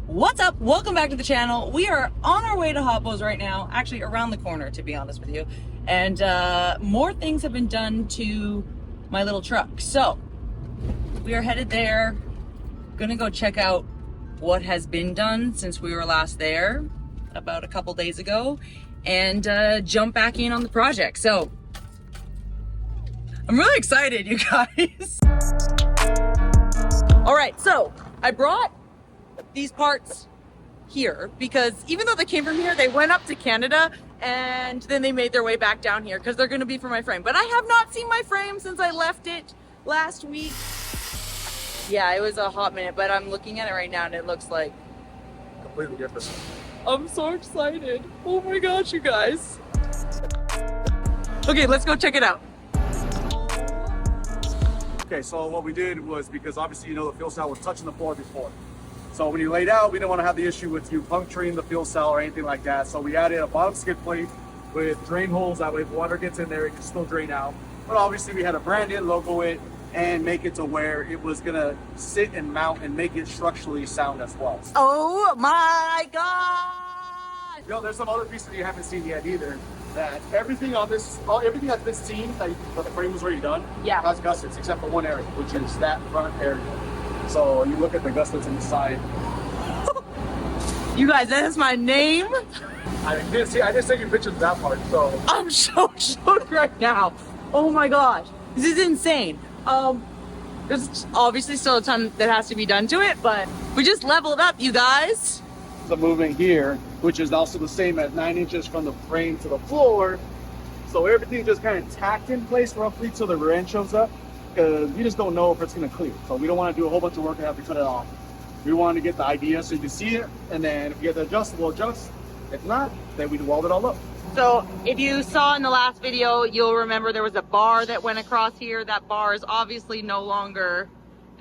What's up? Welcome back to the channel. We are on our way to Hoppos right now, actually around the corner to be honest with you, and more things have been done to my little truck, so we are headed there. Gonna go check out what has been done since we were last there about a couple days ago, and jump back in on the project. So I'm really excited, you guys. All right, so I brought these parts here because even though they came from here, they went up to Canada and then they made their way back down here because they're going to be for my frame. But I have not seen my frame since I left it last week. Yeah, it was a hot minute, but I'm looking at it right now and it looks like completely different. I'm so excited. Oh my gosh, you guys. Okay, let's go check it out. Okay, so what we did was, because obviously the fuel cell was touching the floor before. So when you laid out, we didn't want to have the issue with you puncturing the fuel cell or anything like that. So we added a bottom skid plate with drain holes. That way if water gets in there, it can still drain out. But obviously we had to brand it, logo it, and make it to where it was gonna sit and mount and make it structurally sound as well. Oh my God! There's some other pieces you haven't seen yet either. That everything on this, everything that's been seen, that the frame was already done, yeah, has gussets except for one area, which is that front area. So you look at the gussets on the side. You guys, that is my name. I didn't send you pictures of that part, so I'm so shocked right now. Oh my gosh, this is insane. There's obviously still a ton that has to be done to it, but we just leveled up, you guys. the movement here, which is also the same as 9 inches from the frame to the floor. So everything just kind of tacked in place roughly till the rear end shows up, because we just don't know if it's going to clear. So we don't want to do a whole bunch of work and have to cut it off. We want to get the idea so you can see it, and then if you get the adjust, we'll adjust. If not, then we weld it all up. So if you saw in the last video, you'll remember there was a bar that went across here. That bar is obviously no longer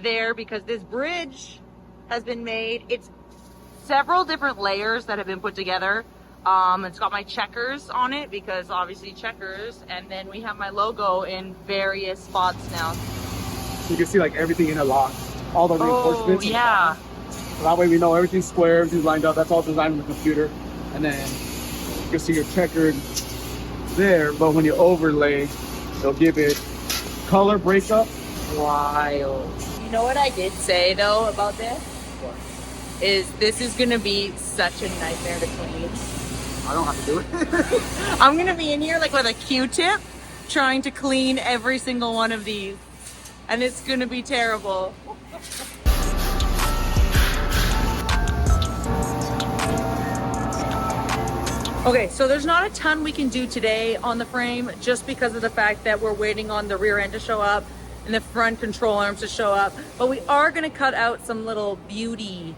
there because this bridge has been made. It's several different layers that have been put together. It's got my checkers on it because obviously checkers, and then we have my logo in various spots now. You can see like everything interlocked, all the reinforcements. Oh yeah. So that way we know everything's square, everything's lined up. That's all designed in the computer. And then you can see your checkered there, but when you overlay, they'll give it color breakup. Wild. You know what I did say though about this? What? Is this is gonna be such a nightmare to clean. I don't have to do it. I'm gonna be in here like with a Q-tip trying to clean every single one of these, and it's gonna be terrible. Okay, so there's not a ton we can do today on the frame just because of the fact that we're waiting on the rear end to show up and the front control arms to show up, but we are gonna cut out some little beauty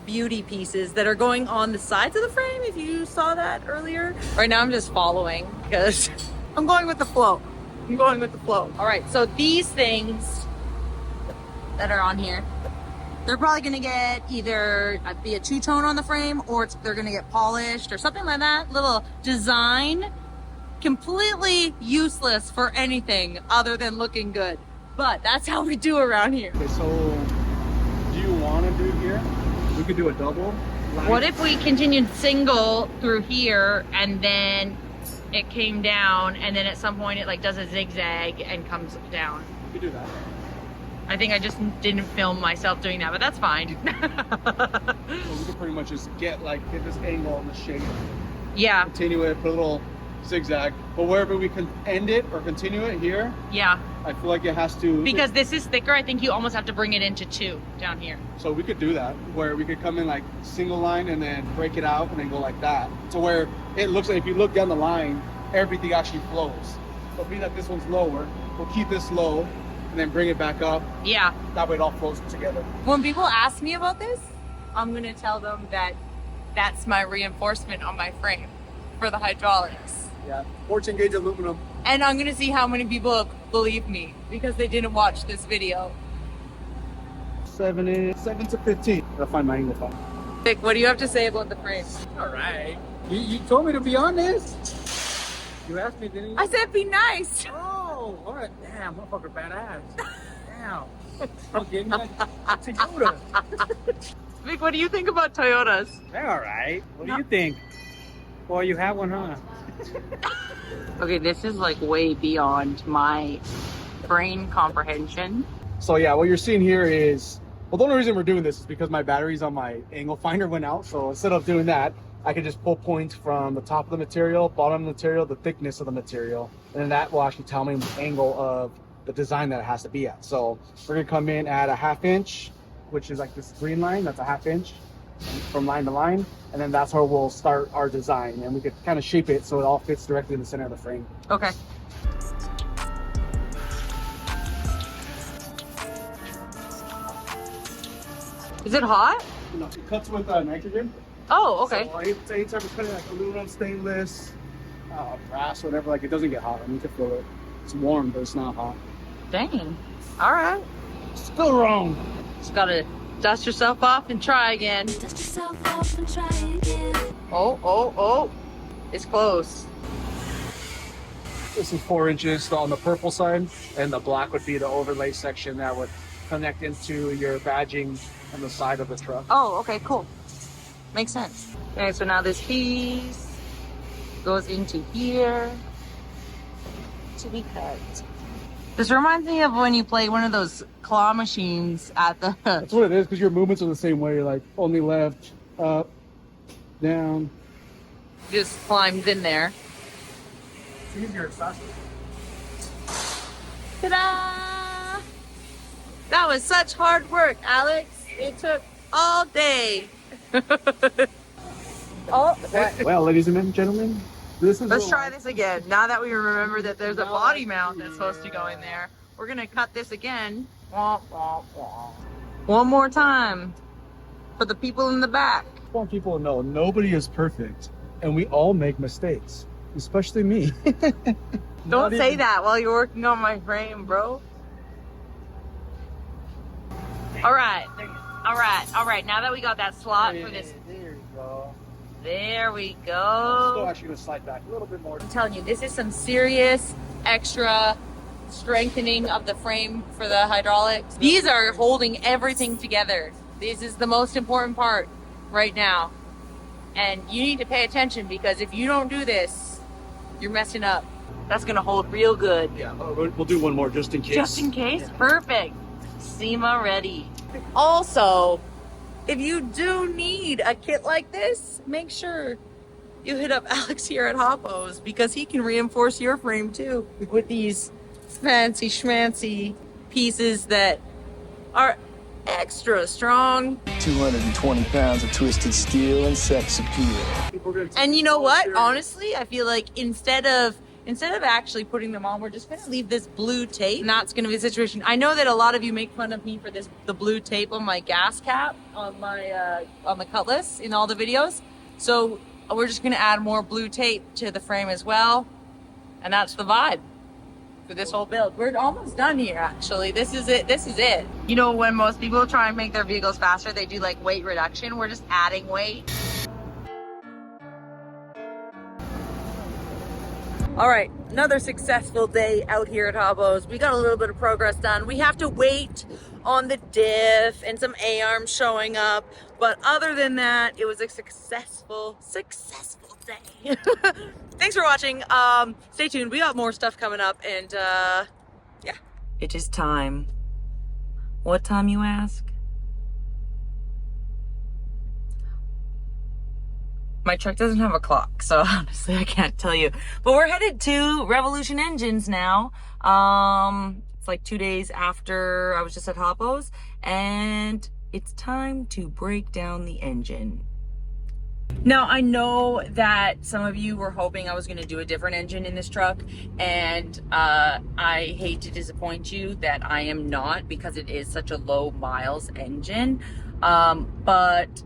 pieces that are going on the sides of the frame, if you saw that earlier. Right now I'm just following because I'm going with the flow. All right, so these things that are on here, they're probably gonna get either be a two-tone on the frame, or they're gonna get polished or something like that. Little design, completely useless for anything other than looking good. But that's how we do around here. Okay, so do you want to do here? We could do a double line. What if we continued single through here and then it came down, and then at some point it like does a zigzag and comes down? We could do that. I think I just didn't film myself doing that, but that's fine. So we could pretty much just get this angle in the shape. Yeah. Continue it, put a little zigzag. But wherever we can end it or continue it here, Yeah. I feel like it has to. Because this is thicker, I think you almost have to bring it into two down here. So we could do that, where we could come in like single line and then break it out and then go like that. To where it looks like if you look down the line, everything actually flows. So being that this one's lower, we'll keep this low and then bring it back up. Yeah. That way it all flows together. When people ask me about this, I'm gonna tell them that that's my reinforcement on my frame for the hydraulics. Yeah, 14 gauge aluminum. And I'm gonna see how many people believe me because they didn't watch this video. 7 to 15. I'll find my angle file. Vic, what do you have to say about the frame? All right. You told me to be on this. You asked me, didn't you? I said be nice. Oh, all right. Damn, motherfucker, badass. Damn. I'm getting like Toyota. Vic, what do you think about Toyotas? They're all right. What do you think? Well, you have one, huh? Okay, this is like way beyond my brain comprehension. So yeah, what you're seeing here is, well, the only reason we're doing this is because my batteries on my angle finder went out. So instead of doing that, I can just pull points from the top of the material, bottom of the material, the thickness of the material, and then that will actually tell me the angle of the design that it has to be at. So we're gonna come in at a 1/2 inch, which is like this green line, that's a 1/2 inch from line to line, and then that's where we'll start our design, and we could kind of shape it so it all fits directly in the center of the frame. Okay. Is it hot? No, it cuts with nitrogen. Oh, okay. So anytime we put it like aluminum, stainless, brass, whatever, like it doesn't get hot. I need to feel it. It's warm, but it's not hot. Dang. All right. Still wrong. Just gotta dust yourself off and try again. Dust yourself off and try again. Oh. It's close. This is 4 inches on the purple side, and the black would be the overlay section that would connect into your badging on the side of the truck. Oh, okay, cool. Makes sense. Okay, so now this piece goes into here to be cut. This reminds me of when you play one of those claw machines at the... That's what it is, because your movements are the same way. You're like only left, up, down. Just climbs in there. It's easier, it's faster. Ta-da! That was such hard work, Alex. It took all day. Oh, Well, ladies and gentlemen, this is. let's try this again. Now that we remember that there's a body mount that's supposed to go in there, we're gonna cut this again. Wah, wah, wah. One more time for the people in the back. I want people to know nobody is perfect, and we all make mistakes, especially me. Don't say that while you're working on my frame, bro. All right. Now that we got that slot for this, There you go. there we Still go. actually gonna slide back a little bit more. I'm telling you, this is some serious extra strengthening of the frame for the hydraulics. These are holding everything together. This is the most important part right now. And you need to pay attention, because if you don't do this, you're messing up. That's gonna hold real good. Yeah, we'll do one more just in case. Just in case? Perfect. SEMA ready. Also, if you do need a kit like this, make sure you hit up Alex here at Hoppos, because he can reinforce your frame too with these fancy schmancy pieces that are extra strong. 220 pounds of twisted steel and sex appeal. And you know what? Honestly, I feel like instead of actually putting them on, we're just gonna leave this blue tape. And that's gonna be the situation. I know that a lot of you make fun of me for the blue tape on my gas cap on my on the Cutlass in all the videos. So we're just gonna add more blue tape to the frame as well, and that's the vibe for this whole build. We're almost done here, actually. This is it. You know, when most people try and make their vehicles faster, they do like weight reduction. We're just adding weight. All right, another successful day out here at Hoppos. We got a little bit of progress done. We have to wait on the diff and some A-arms showing up. But other than that, it was a successful day. Thanks for watching. Stay tuned. We got more stuff coming up, and yeah. It is time. What time, you ask? My truck doesn't have a clock, so honestly, I can't tell you. But we're headed to Revolution Engines now. It's like 2 days after I was just at Hoppos, and it's time to break down the engine. Now, I know that some of you were hoping I was going to do a different engine in this truck, and I hate to disappoint you that I am not, because it is such a low miles engine. But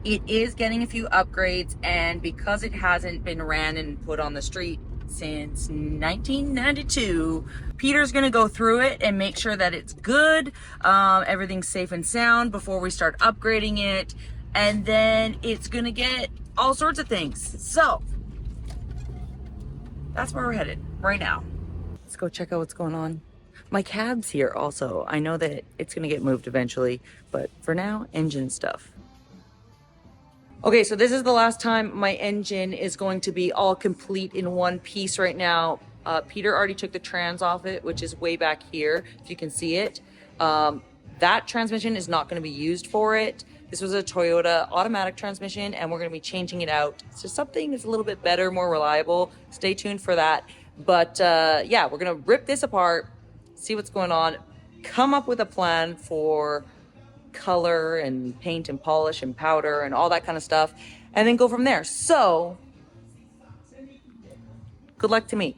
it is getting a few upgrades, and because it hasn't been ran and put on the street since 1992, Peter's gonna go through it and make sure that it's good, everything's safe and sound before we start upgrading it, and then it's gonna get all sorts of things. So that's where we're headed right now. Let's go check out what's going on. My cab's here also. I know that it's gonna get moved eventually, But for now, engine stuff. Okay, so this is the last time my engine is going to be all complete in one piece right now. Peter already took the trans off it, which is way back here, if you can see it. That transmission is not going to be used for it. This was a Toyota automatic transmission, and we're going to be changing it out to something that's a little bit better, more reliable. Stay tuned for that. But yeah, we're going to rip this apart, see what's going on, come up with a plan for color and paint and polish and powder and all that kind of stuff, and then go from there. So, good luck to me.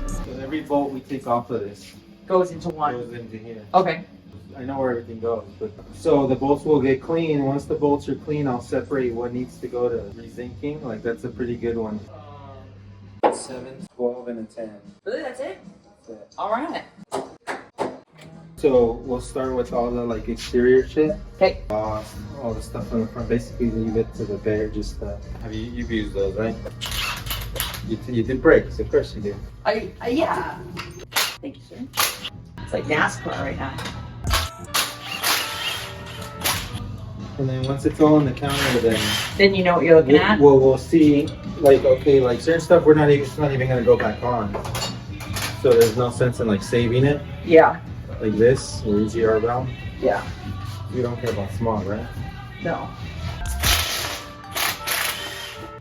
So every bolt we take off of this Goes into one. goes into here. Okay. I know where everything goes, but so the bolts will get clean. Once the bolts are clean, I'll separate what needs to go to rezinking. Like that's a pretty good one. 7, 12, and a 10. Really, that's it? That's it. All right. So we'll start with all the like exterior shit. Okay. All the stuff on the front. Basically, leave it to the bare. Just have you've used those, right? You did brakes, of course you did. Yeah. Thank you, sir. It's like NASCAR right now. And then once it's all on the counter, Then you know what you're looking at. we'll see. Like okay, like certain stuff it's not even gonna go back on. So there's no sense in like saving it. Yeah. Like this, or EGR valve. Yeah. You don't care about smog, right? No.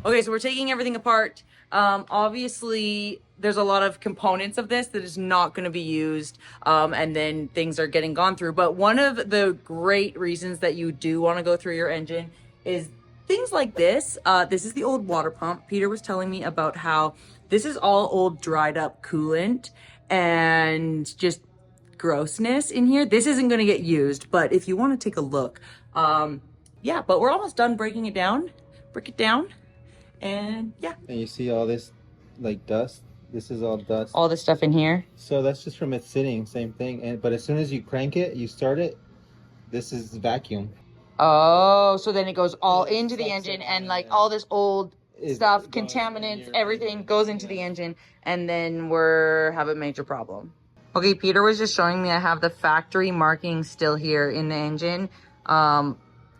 Okay, so we're taking everything apart. Obviously, there's a lot of components of this that is not going to be used, and then things are getting gone through. But one of the great reasons that you do want to go through your engine is things like this. This is the old water pump. Peter was telling me about how this is all old dried up coolant and just grossness in here. This isn't going to get used, but if you want to take a look, yeah, but we're almost done breaking it down. Break it down. And yeah. And you see all this like dust? This is all dust. All this stuff in here. So that's just from it sitting, same thing. But as soon as you crank it, you start it, this is vacuum. Oh, so then it goes all into the engine, and like all this old stuff, contaminants, everything goes into the engine, and then we're have a major problem. Okay, Peter was just showing me I have the factory marking still here in the engine.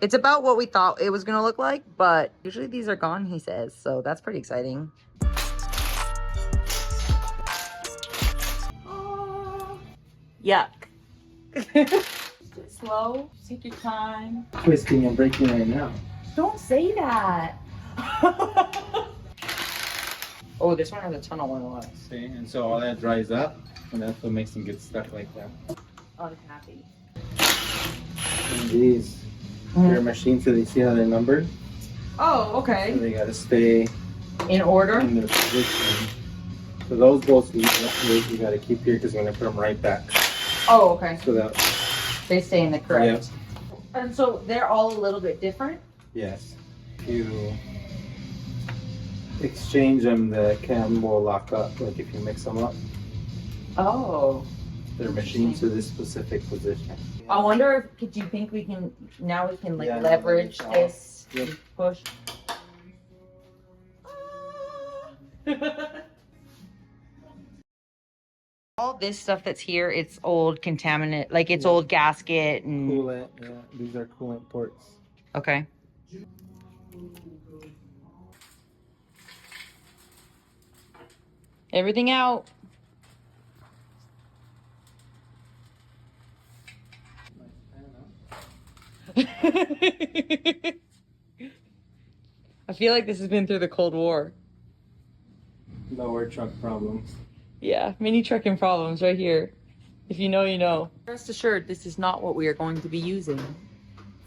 It's about what we thought it was gonna look like, but usually these are gone, he says, so that's pretty exciting. Yuck. Slow, take your time. Twisting and breaking right now. Don't say that. Oh, this one has a ton of oil on it. See, and so all that dries up, and that's what makes them get stuck like that. Unhappy. And these, they're machines, so they see how they're numbered. Oh, So okay. they gotta stay In order? in their position. So those bolts you gotta keep here because we're gonna put them right back. Oh, okay. So that, They stay in the correct. And so they're all a little bit different? yes. If you exchange them, the cam will lock up, like if you mix them up. Oh. They're machined to this specific position. I wonder if, do you think we can, now we can like Yeah, leverage no, this Yep. and push? All this stuff that's here, it's old contaminant, like it's Yeah. old gasket and, Coolant, yeah, these are coolant ports. okay. Everything out. I feel like this has been through the Cold War. Lower truck problems. Yeah, mini trucking problems right here. If you know, you know. Rest assured, this is not what we are going to be using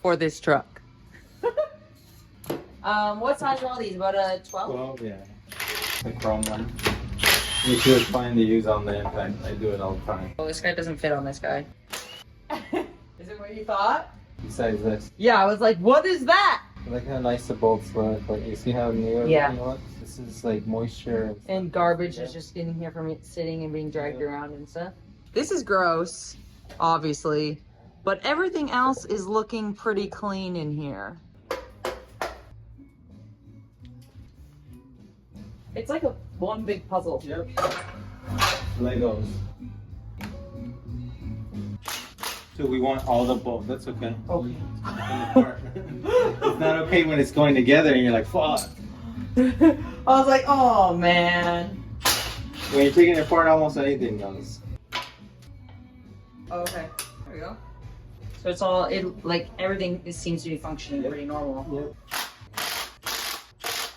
for this truck. What size are all these? About a 12? Well, yeah. The chrome one. Which was fine to use on the impact. I do it all the time. Oh, this guy doesn't fit on this guy. Is it what you thought? Besides this. Yeah, I was like, what is that? Look how nice the bolts look. Like, you see how new Yeah. everything looks? This is like moisture. And garbage is just in here from it sitting and being dragged around and stuff. This is gross, obviously, but everything else is looking pretty clean in here. It's like one big puzzle. Yep. Legos. So we want all the bolts. That's okay. Okay. It's not okay when it's going together and you're like, fuck. I was like, oh man. When you're taking it apart, almost anything goes. Okay, there we go. So it's all, like everything seems to be functioning pretty normal. Yep.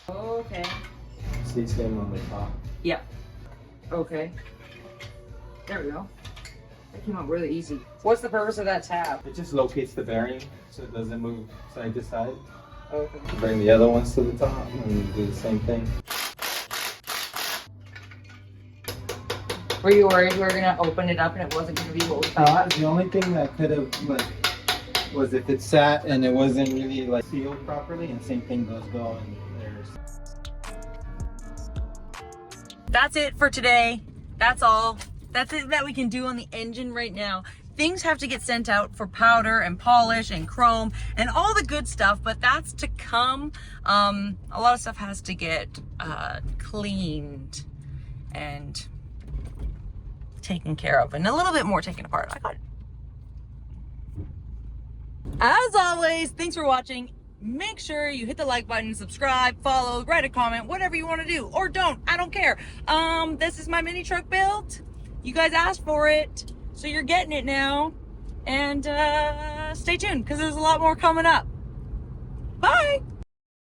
Okay. Stay same on the top. Yeah. Okay. There we go. That came out really easy. What's the purpose of that tab? It just locates the bearing so it doesn't move side to side. Okay. Bring the other ones to the top and do the same thing. Were you worried we were gonna open it up and it wasn't gonna be what we thought? The only thing that could have was if it sat and it wasn't really like sealed properly, and same thing goes going. That's it for today. That's all. That's it that we can do on the engine right now. Things have to get sent out for powder and polish and chrome and all the good stuff, but that's to come. A lot of stuff has to get cleaned and taken care of, and a little bit more taken apart. I got it. As always, thanks for watching. Make sure you hit the like button, subscribe, follow, write a comment, whatever you want to do, or don't. I don't care. This is my mini truck build. You guys asked for it, so you're getting it now. And stay tuned, because there's a lot more coming up. Bye.